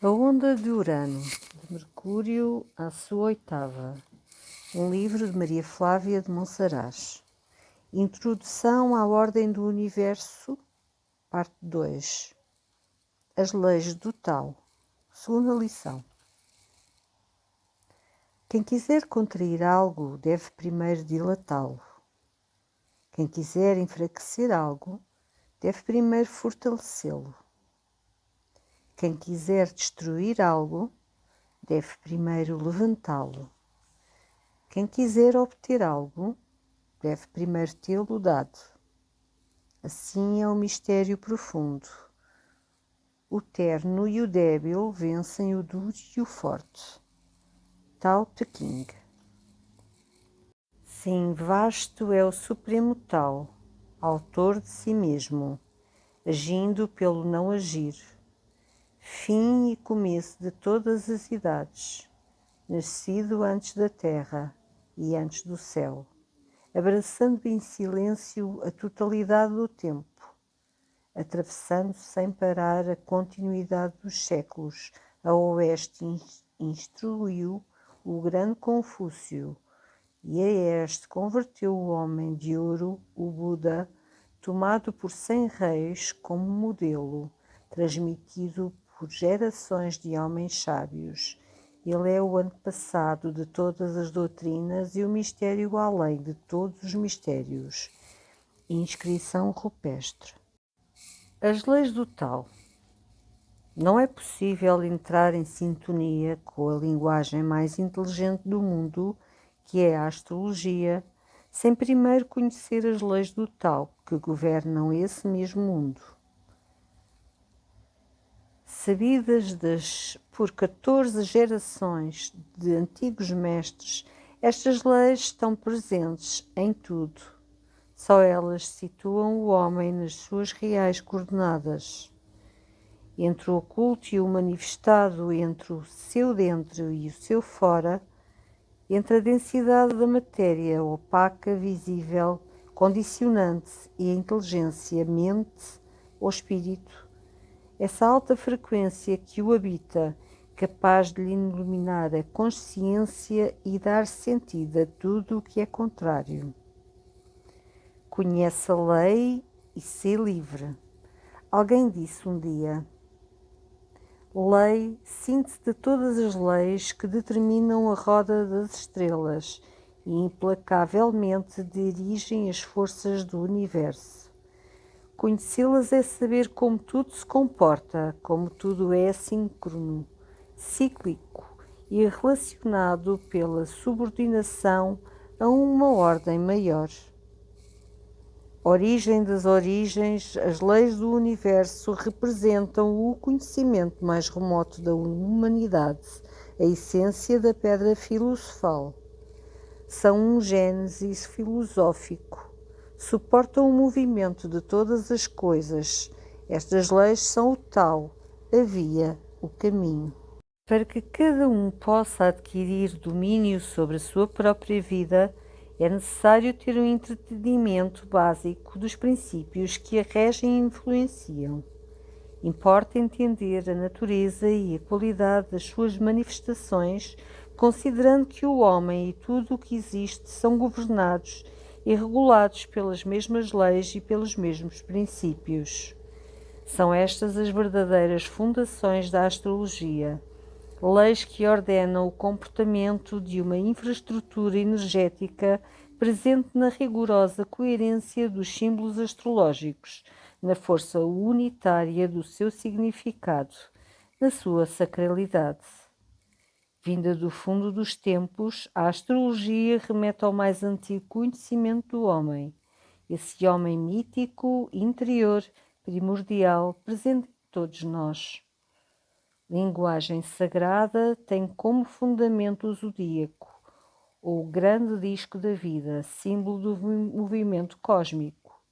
A Onda de Urano, de Mercúrio à sua oitava. Um livro de Maria Flávia de Monsaraz. Introdução à Ordem do Universo, parte 2. As Leis do Tao. Segunda lição. Quem quiser contrair algo deve primeiro dilatá-lo. Quem quiser enfraquecer algo deve primeiro fortalecê-lo. Quem quiser destruir algo deve primeiro levantá-lo. Quem quiser obter algo deve primeiro tê-lo dado. Assim é o mistério profundo. O terno e o débil vencem o duro e o forte. Tao Te Ching. Sim, vasto é o Supremo Tao, autor de si mesmo, agindo pelo não agir, fim e começo de todas as idades, nascido antes da terra e antes do céu, abraçando em silêncio a totalidade do tempo, atravessando sem parar a continuidade dos séculos. A oeste instruiu o grande Confúcio, e a este converteu o homem de ouro, o Buda, tomado por 100 reis como modelo, transmitido por gerações de homens sábios. Ele é o antepassado de todas as doutrinas e o mistério além de todos os mistérios. Inscrição rupestre. As leis do Tao. Não é possível entrar em sintonia com a linguagem mais inteligente do mundo, que é a astrologia, sem primeiro conhecer as leis do Tao que governam esse mesmo mundo. Sabidas por 14 gerações de antigos mestres, estas leis estão presentes em tudo. Só elas situam o homem nas suas reais coordenadas. Entre o oculto e o manifestado, entre o seu dentro e o seu fora, entre a densidade da matéria opaca, visível, condicionante e a inteligência, mente ou espírito, essa alta frequência que o habita, capaz de lhe iluminar a consciência e dar sentido a tudo o que é contrário. Conhece a lei e sê livre. Alguém disse um dia: lei, síntese de todas as leis que determinam a roda das estrelas e implacavelmente dirigem as forças do universo. Conhecê-las é saber como tudo se comporta, como tudo é síncrono, cíclico e relacionado pela subordinação a uma ordem maior. Origem das origens, as leis do universo representam o conhecimento mais remoto da humanidade, a essência da pedra filosofal. São um gênese filosófico, suportam o movimento de todas as coisas. Estas leis são o Tao, a via, o caminho. Para que cada um possa adquirir domínio sobre a sua própria vida, é necessário ter um entendimento básico dos princípios que a regem e influenciam. Importa entender a natureza e a qualidade das suas manifestações, considerando que o homem e tudo o que existe são governados e regulados pelas mesmas leis e pelos mesmos princípios. São estas as verdadeiras fundações da astrologia. Leis que ordenam o comportamento de uma infraestrutura energética presente na rigorosa coerência dos símbolos astrológicos, na força unitária do seu significado, na sua sacralidade. Vinda do fundo dos tempos, a astrologia remete ao mais antigo conhecimento do homem, esse homem mítico, interior, primordial, presente em todos nós. Linguagem sagrada tem como fundamento o zodíaco, ou o grande disco da vida, símbolo do movimento cósmico.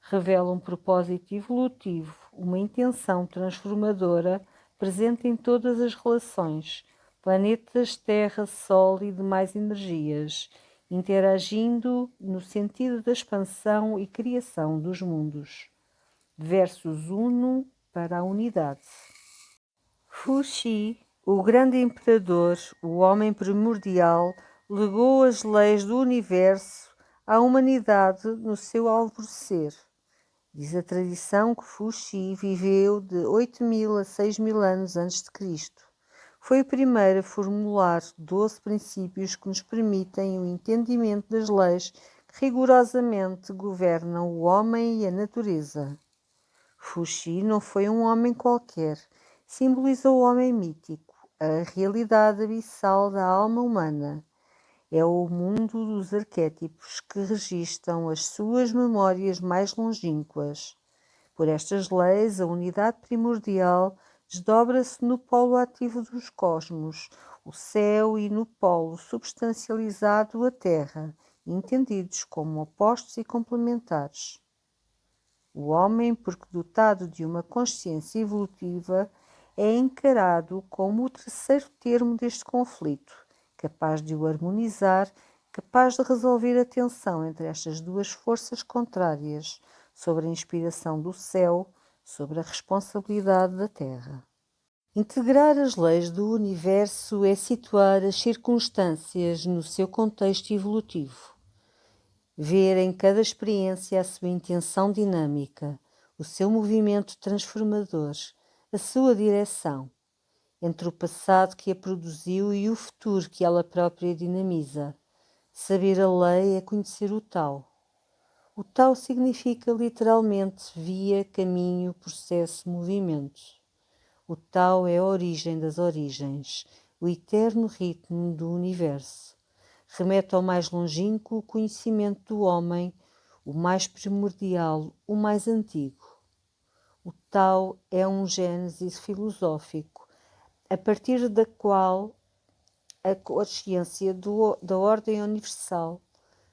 Revela um propósito evolutivo, uma intenção transformadora presente em todas as relações, planetas, Terra, Sol e demais energias, interagindo no sentido da expansão e criação dos mundos. Versus uno para a unidade. Fuxi, o grande imperador, o homem primordial, legou as leis do universo à humanidade no seu alvorecer. Diz a tradição que Fuxi viveu de 8.000 a 6.000 anos antes de Cristo. Foi o primeiro a formular 12 princípios que nos permitem o entendimento das leis que rigorosamente governam o homem e a natureza. Fuxi não foi um homem qualquer, simbolizou o homem mítico, a realidade abissal da alma humana. É o mundo dos arquétipos que registam as suas memórias mais longínquas. Por estas leis, a unidade primordial desdobra-se no polo ativo dos cosmos, o céu, e no polo substancializado, a Terra, entendidos como opostos e complementares. O homem, porque dotado de uma consciência evolutiva, é encarado como o terceiro termo deste conflito, capaz de o harmonizar, capaz de resolver a tensão entre estas duas forças contrárias, sobre a inspiração do céu, sobre a responsabilidade da terra. Integrar as leis do universo é situar as circunstâncias no seu contexto evolutivo. Ver em cada experiência a sua intenção dinâmica, o seu movimento transformador, a sua direção, entre o passado que a produziu e o futuro que ela própria dinamiza. Saber a lei é conhecer o Tao. O Tao significa literalmente via, caminho, processo, movimento. O Tao é a origem das origens, o eterno ritmo do universo. Remete ao mais longínquo conhecimento do homem, o mais primordial, o mais antigo. O Tao é um gênese filosófico, a partir da qual a consciência da ordem universal,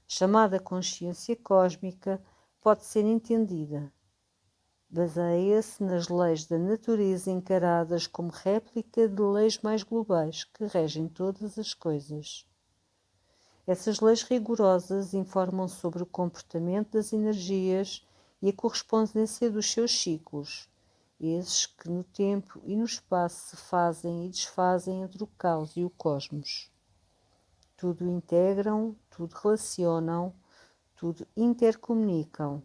chamada consciência cósmica, pode ser entendida. Baseia-se nas leis da natureza encaradas como réplica de leis mais globais que regem todas as coisas. Essas leis rigorosas informam sobre o comportamento das energias e a correspondência dos seus ciclos, esses que no tempo e no espaço se fazem e desfazem entre o caos e o cosmos. Tudo integram, tudo relacionam, tudo intercomunicam.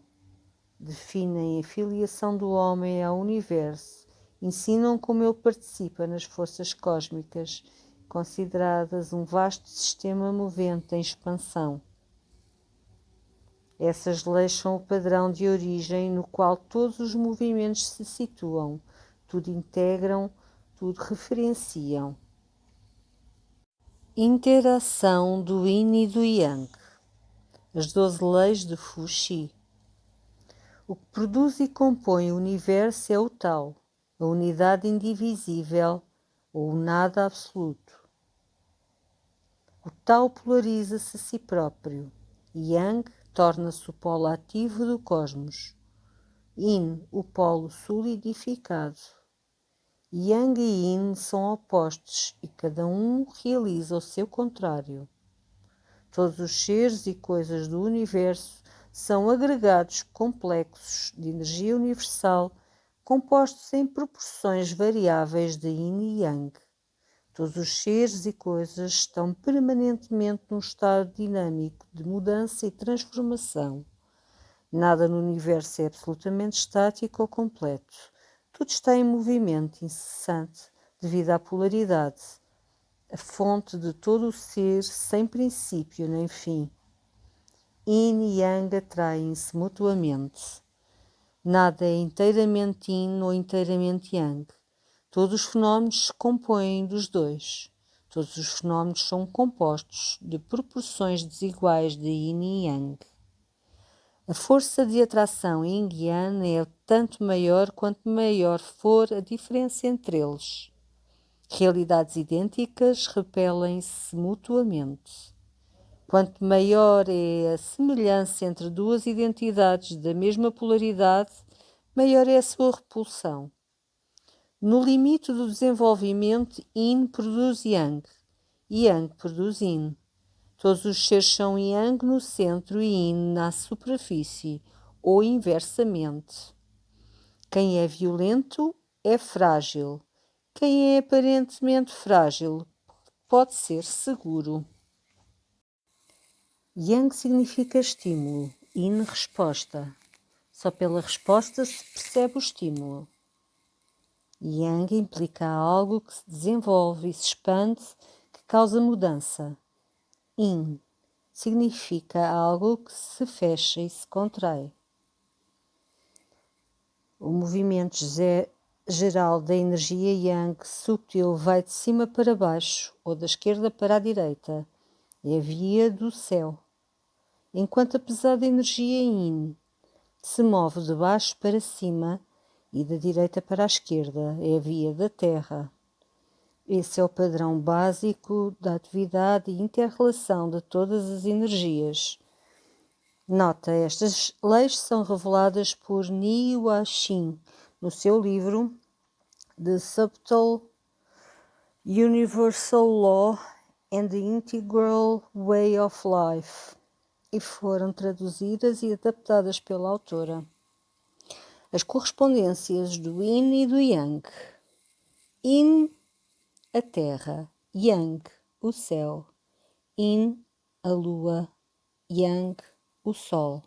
Definem a filiação do homem ao universo, ensinam como ele participa nas forças cósmicas, consideradas um vasto sistema movente em expansão. Essas leis são o padrão de origem no qual todos os movimentos se situam, tudo integram, tudo referenciam. Interação do Yin e do Yang. As 12 leis de Fuxi. O que produz e compõe o universo é o Tao, a unidade indivisível ou o nada absoluto. O Tao polariza-se a si próprio. Yang torna-se o polo ativo do cosmos. Yin, o polo solidificado. Yang e Yin são opostos e cada um realiza o seu contrário. Todos os seres e coisas do universo são agregados complexos de energia universal compostos em proporções variáveis de Yin e Yang. Todos os seres e coisas estão permanentemente num estado dinâmico de mudança e transformação. Nada no universo é absolutamente estático ou completo. Tudo está em movimento incessante devido à polaridade, a fonte de todo o ser sem princípio nem fim. Yin e Yang atraem-se mutuamente. Nada é inteiramente Yin ou inteiramente Yang. Todos os fenómenos se compõem dos dois. Todos os fenómenos são compostos de proporções desiguais de Yin e Yang. A força de atração Yin e Yang é tanto maior quanto maior for a diferença entre eles. Realidades idênticas repelem-se mutuamente. Quanto maior é a semelhança entre duas identidades da mesma polaridade, maior é a sua repulsão. No limite do desenvolvimento, Yin produz Yang, Yang produz Yin. Todos os seres são Yang no centro e Yin na superfície, ou inversamente. Quem é violento é frágil. Quem é aparentemente frágil pode ser seguro. Yang significa estímulo, yin resposta. Só pela resposta se percebe o estímulo. Yang implica algo que se desenvolve e se expande, que causa mudança. Yin significa algo que se fecha e se contrai. O movimento geral da energia Yang subtil vai de cima para baixo ou da esquerda para a direita. É a via do céu. Enquanto a pesada energia Yin se move de baixo para cima e da direita para a esquerda, é a via da terra. Esse é o padrão básico da atividade e inter-relação de todas as energias. Nota, estas leis são reveladas por Ni Hua-Xin no seu livro The Subtle Universal Law and the Integral Way of Life e foram traduzidas e adaptadas pela autora. As correspondências do Yin e do Yang. Yin, a terra. Yang, o céu. Yin, a lua. Yang, o sol.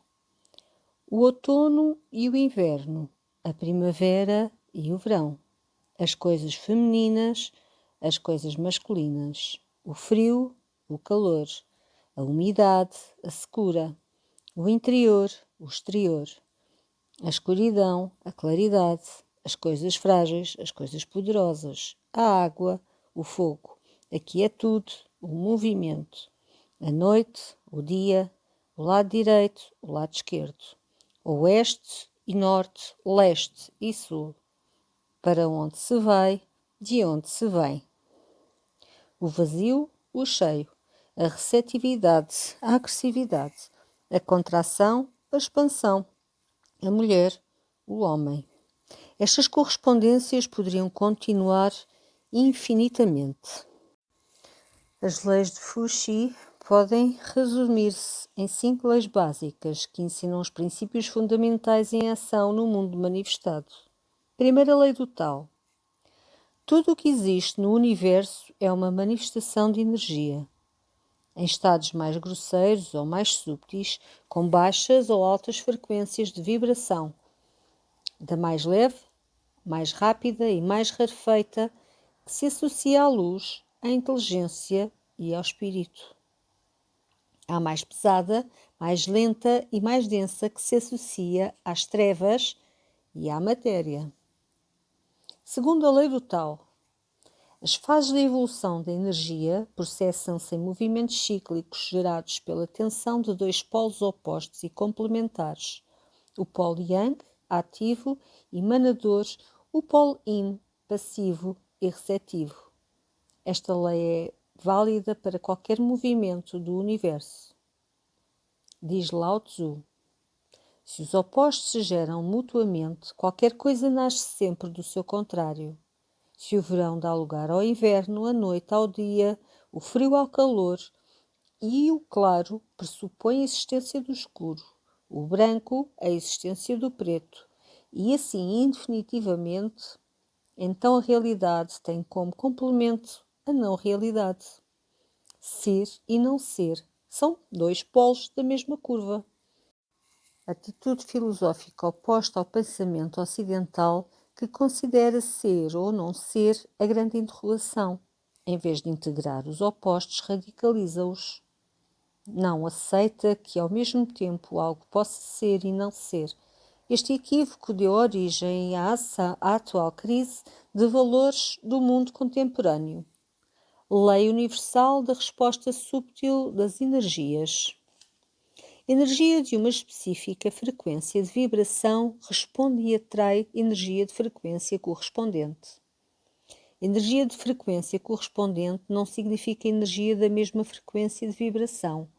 O outono e o inverno. A primavera e o verão. As coisas femininas, as coisas masculinas. O frio, o calor. A umidade, a secura. O interior, o exterior. A escuridão, a claridade, as coisas frágeis, as coisas poderosas, a água, o fogo, a quietude, o movimento, a noite, o dia, o lado direito, o lado esquerdo, oeste e norte, leste e sul, para onde se vai, de onde se vem. O vazio, o cheio, a receptividade, a agressividade, a contração, a expansão, a mulher, o homem. Estas correspondências poderiam continuar infinitamente. As leis de Fuxi podem resumir-se em 5 leis básicas que ensinam os princípios fundamentais em ação no mundo manifestado. Primeira lei do Tao. Tudo o que existe no universo é uma manifestação de energia, em estados mais grosseiros ou mais subtis, com baixas ou altas frequências de vibração, da mais leve, mais rápida e mais rarefeita, que se associa à luz, à inteligência e ao espírito. À mais pesada, mais lenta e mais densa, que se associa às trevas e à matéria. Segundo a lei do Tao, as fases da evolução da energia processam-se em movimentos cíclicos gerados pela tensão de 2 polos opostos e complementares, o polo Yang, ativo e emanador, o polo Yin, passivo e receptivo. Esta lei é válida para qualquer movimento do universo. Diz Lao Tzu: se os opostos se geram mutuamente, qualquer coisa nasce sempre do seu contrário. Se o verão dá lugar ao inverno, a noite ao dia, o frio ao calor, e o claro pressupõe a existência do escuro, o branco a existência do preto, e assim indefinitivamente, então a realidade tem como complemento a não realidade. Ser e não ser são 2 polos da mesma curva. A atitude filosófica oposta ao pensamento ocidental que considera ser ou não ser a grande interrogação. Em vez de integrar os opostos, radicaliza-os. Não aceita que ao mesmo tempo algo possa ser e não ser. Este equívoco deu origem à atual crise de valores do mundo contemporâneo. Lei universal da resposta subtil das energias. Energia de uma específica frequência de vibração responde e atrai energia de frequência correspondente. Energia de frequência correspondente não significa energia da mesma frequência de vibração,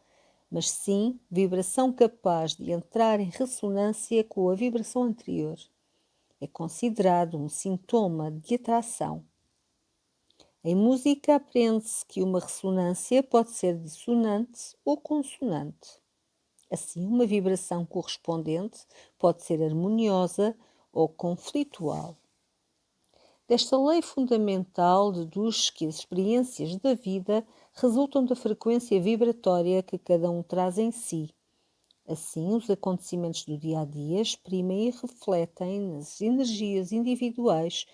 mas sim vibração capaz de entrar em ressonância com a vibração anterior. É considerado um sintoma de atração. Em música aprende-se que uma ressonância pode ser dissonante ou consonante. Assim, uma vibração correspondente pode ser harmoniosa ou conflitual. Desta lei fundamental deduz que as experiências da vida resultam da frequência vibratória que cada um traz em si. Assim, os acontecimentos do dia a dia exprimem e refletem nas energias individuais,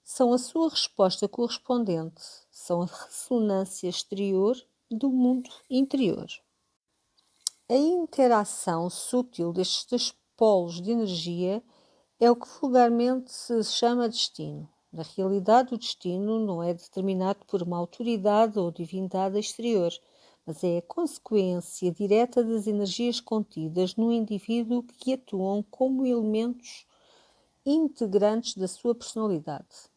são a sua resposta correspondente, são a ressonância exterior do mundo interior. A interação sutil destes dois polos de energia é o que vulgarmente se chama destino. Na realidade, o destino não é determinado por uma autoridade ou divindade exterior, mas é a consequência direta das energias contidas no indivíduo que atuam como elementos integrantes da sua personalidade.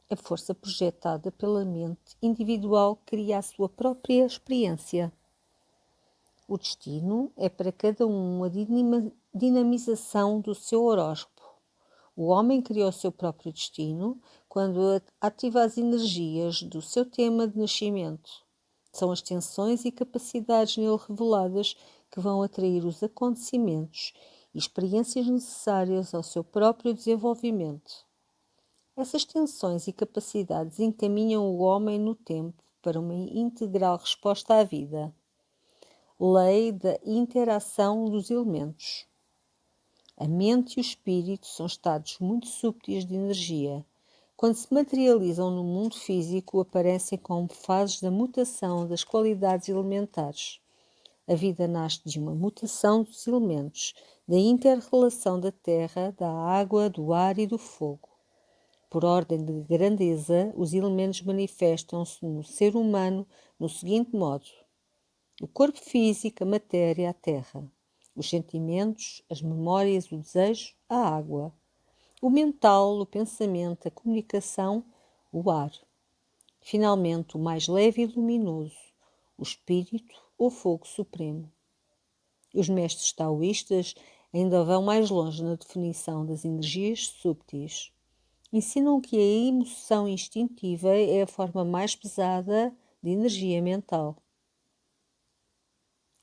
A força projetada pela mente individual cria a sua própria experiência. O destino é para cada um a dinamização do seu horóscopo. O homem cria o seu próprio destino quando ativa as energias do seu tema de nascimento. São as tensões e capacidades nele reveladas que vão atrair os acontecimentos e experiências necessárias ao seu próprio desenvolvimento. Essas tensões e capacidades encaminham o homem no tempo para uma integral resposta à vida. Lei da interação dos elementos. A mente e o espírito são estados muito subtis de energia. Quando se materializam no mundo físico, aparecem como fases da mutação das qualidades elementares. A vida nasce de uma mutação dos elementos, da inter-relação da terra, da água, do ar e do fogo. Por ordem de grandeza, os elementos manifestam-se no ser humano no seguinte modo: o corpo físico, a matéria, a terra; os sentimentos, as memórias, o desejo, a água; o mental, o pensamento, a comunicação, o ar; finalmente, o mais leve e luminoso, o espírito, o fogo supremo. Os mestres taoístas ainda vão mais longe na definição das energias subtis. Ensinam que a emoção instintiva é a forma mais pesada de energia mental.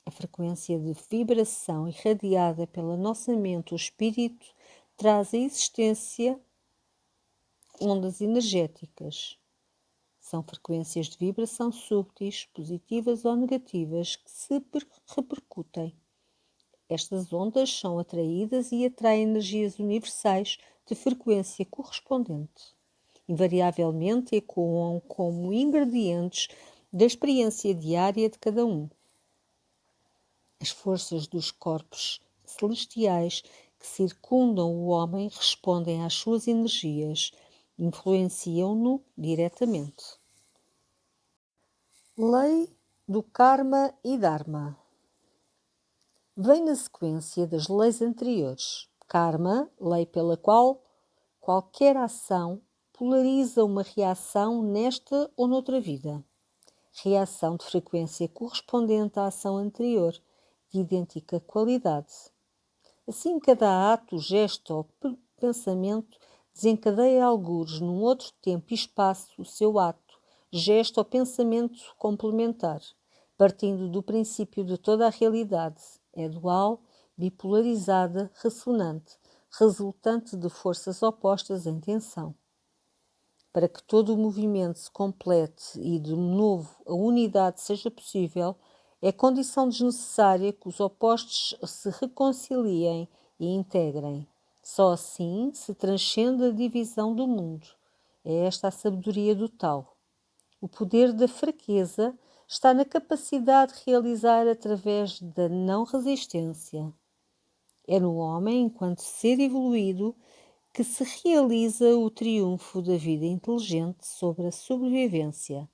A frequência de vibração irradiada pela nossa mente ou espírito traz à existência ondas energéticas. São frequências de vibração subtis, positivas ou negativas, que se repercutem. Estas ondas são atraídas e atraem energias universais de frequência correspondente. Invariavelmente ecoam como ingredientes da experiência diária de cada um. As forças dos corpos celestiais que circundam o homem respondem às suas energias, influenciam-no diretamente. Lei do Karma e Dharma. Vem na sequência das leis anteriores. Karma, lei pela qual qualquer ação polariza uma reação nesta ou noutra vida. Reação de frequência correspondente à ação anterior, de idêntica qualidade. Assim, cada ato, gesto ou pensamento desencadeia algures num outro tempo e espaço o seu ato, gesto ou pensamento complementar, partindo do princípio de toda a realidade. É dual, bipolarizada, ressonante, resultante de forças opostas em tensão. Para que todo o movimento se complete e, de novo, a unidade seja possível, é condição desnecessária que os opostos se reconciliem e integrem. Só assim se transcende a divisão do mundo. É esta a sabedoria do Tao. O poder da fraqueza está na capacidade de realizar através da não resistência. É no homem, enquanto ser evoluído, que se realiza o triunfo da vida inteligente sobre a sobrevivência,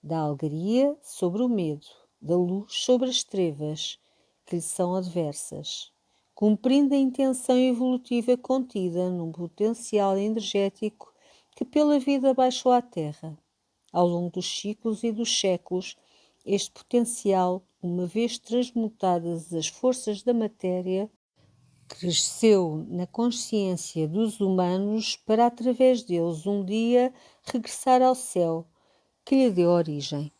da alegria sobre o medo, da luz sobre as trevas, que lhe são adversas, cumprindo a intenção evolutiva contida num potencial energético que pela vida baixou à Terra. Ao longo dos ciclos e dos séculos, este potencial, uma vez transmutadas as forças da matéria, cresceu na consciência dos humanos para, através deles, um dia regressar ao céu que lhe deu origem.